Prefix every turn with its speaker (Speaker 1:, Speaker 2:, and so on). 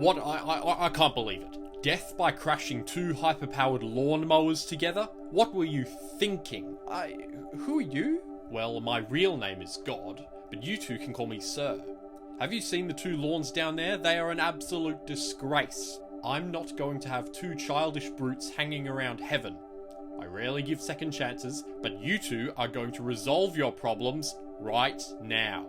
Speaker 1: What? I can't believe it. Death by crashing two hyper-powered lawnmowers together? What were you thinking?
Speaker 2: Who are you?
Speaker 1: Well, my real name is God, but you two can call me Sir. Have you seen the two lawns down there? They are an absolute disgrace. I'm not going to have two childish brutes hanging around heaven. I rarely give second chances, but you two are going to resolve your problems right now.